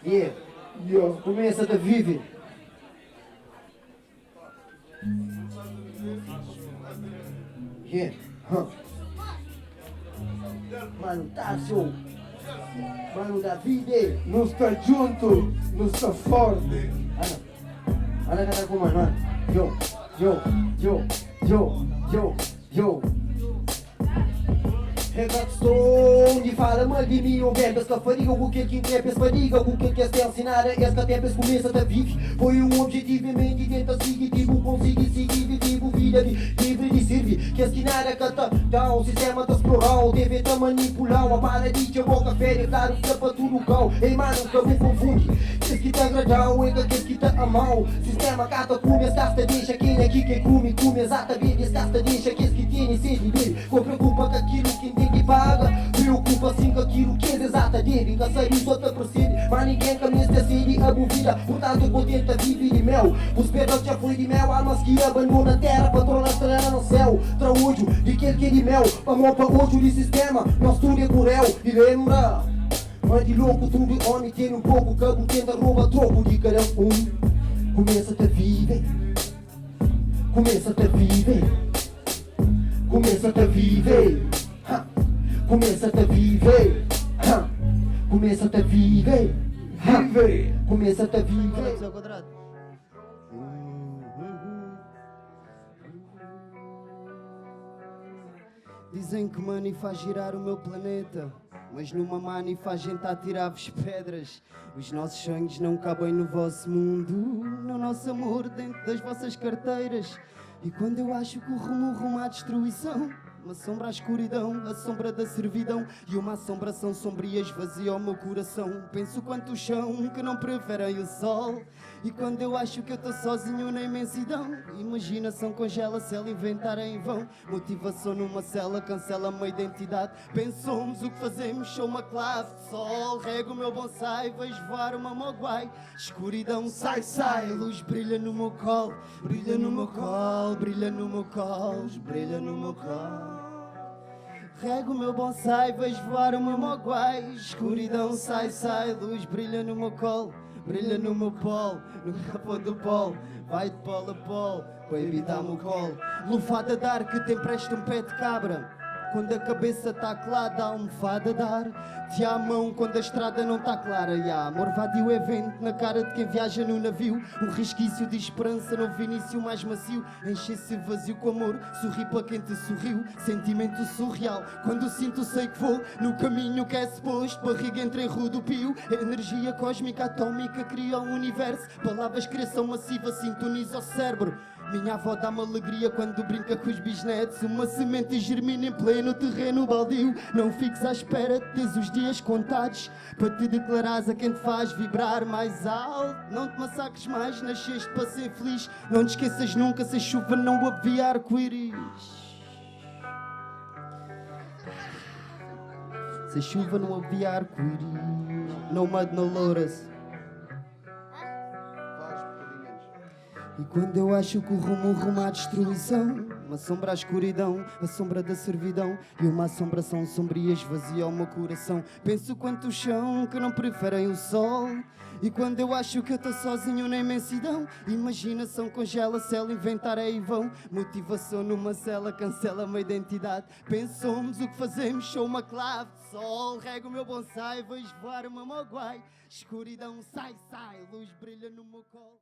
Yeah, começa a viver. Yeah, Mano, tá show. Mano, Davide. Não está junto, não está forte. Olha cantar com mano. Yo, yo, yo, yo, yo, yo. Regação fala mal de mim, ou bem, pesca fadiga, o que é pes fadiga, o que é se ensinar, essa até pes começa a viver. Foi um objetivo em mente, tenta seguir, tipo, conseguir seguir, tipo, vida livre de servir. Que esquinar a cata, dá um sistema de explorar, o TV tá manipular, a paradinha, boca férias, claro, que é pra tudo cal. Ei, mano, que eu me confunde, que tá agradar, é que tá a mal. Sistema cata, come, as casta, deixa quem aqui quem come, exatamente, as casta, deixa que tem sede dele. Com preocupa com aquilo que tem que paga, preocupa assim com aquilo que é exata dele. Nunca saiu só te procede, mas ninguém caminha esta sede a bovida. Portanto, contenta vive de mel. Os pedras já foi de mel, almas que abandonam a terra, patrona estrela no céu. Traúdio de quem que é de mel, pra mão pra outro de sistema. Nós tudo é cruel e lembra. Mas de louco tudo homem tem um pouco, cabo tenta rouba troco de cada um. Começa a viver, começa a viver, começa a viver. Começa a viver, começa a viver, começa a viver. Ao quadrado. Dizem que money faz girar o meu planeta, mas numa money faz gente a tirar-vos pedras. Os nossos sonhos não cabem no vosso mundo, no nosso amor dentro das vossas carteiras. E quando eu acho que o rumo à destruição, uma sombra à escuridão, a sombra da servidão, e uma assombração sombria esvazia o meu coração. Penso quanto o chão que não preferem o sol. E quando eu acho que eu estou sozinho na imensidão, imaginação congela se ela inventar em vão. Motivação numa cela cancela uma identidade. Pensamos o que fazemos, sou uma clave de sol. Rego o meu bonsai, vejo voar uma moguai. Escuridão sai, sai, luz brilha no meu colo. Brilha no meu colo, brilha no meu colo, brilha no meu colo. Rego o meu bonsai, vejo voar o meu moguai. Escuridão sai, sai, luz brilha no meu colo. Brilha no meu polo, no capô do polo. Vai de polo a polo, baby dá-me o colo. Lufada dar que te empresta um pé de cabra. Quando a cabeça tá clara, a almofada dar-te à mão quando a estrada não tá clara. E há amor vadio é vento na cara de quem viaja no navio. Um resquício de esperança, novo início mais macio. Enche-se vazio com amor, sorri para quem te sorriu. Sentimento surreal, quando sinto sei que vou no caminho que é suposto. Barriga entre rudo pio, energia cósmica atómica cria o universo. Palavras criação massiva, sintoniza o cérebro. Minha avó dá-me alegria quando brinca com os bisnetos. Uma semente germina em pleno terreno baldio. Não fiques à espera, tens os dias contados para te declarares a quem te faz vibrar mais alto. Não te massacres mais, nasceste para ser feliz. Não te esqueças nunca, se a chuva não havia arco-íris. Se a chuva não havia arco-íris. No mud, no lotus. E quando eu acho que o rumo à destruição, uma sombra à escuridão, a sombra da servidão, e uma assombração sombria esvazia o meu coração. Penso quanto o chão que não preferem o sol. E quando eu acho que eu estou sozinho na imensidão, imaginação congela se ela inventar é em vão. Motivação numa cela cancela uma identidade. Pensamos o que fazemos, sou uma clave de sol. Rego o meu bonsai, vejo voar uma moguai. Escuridão sai, sai, luz brilha no meu colo.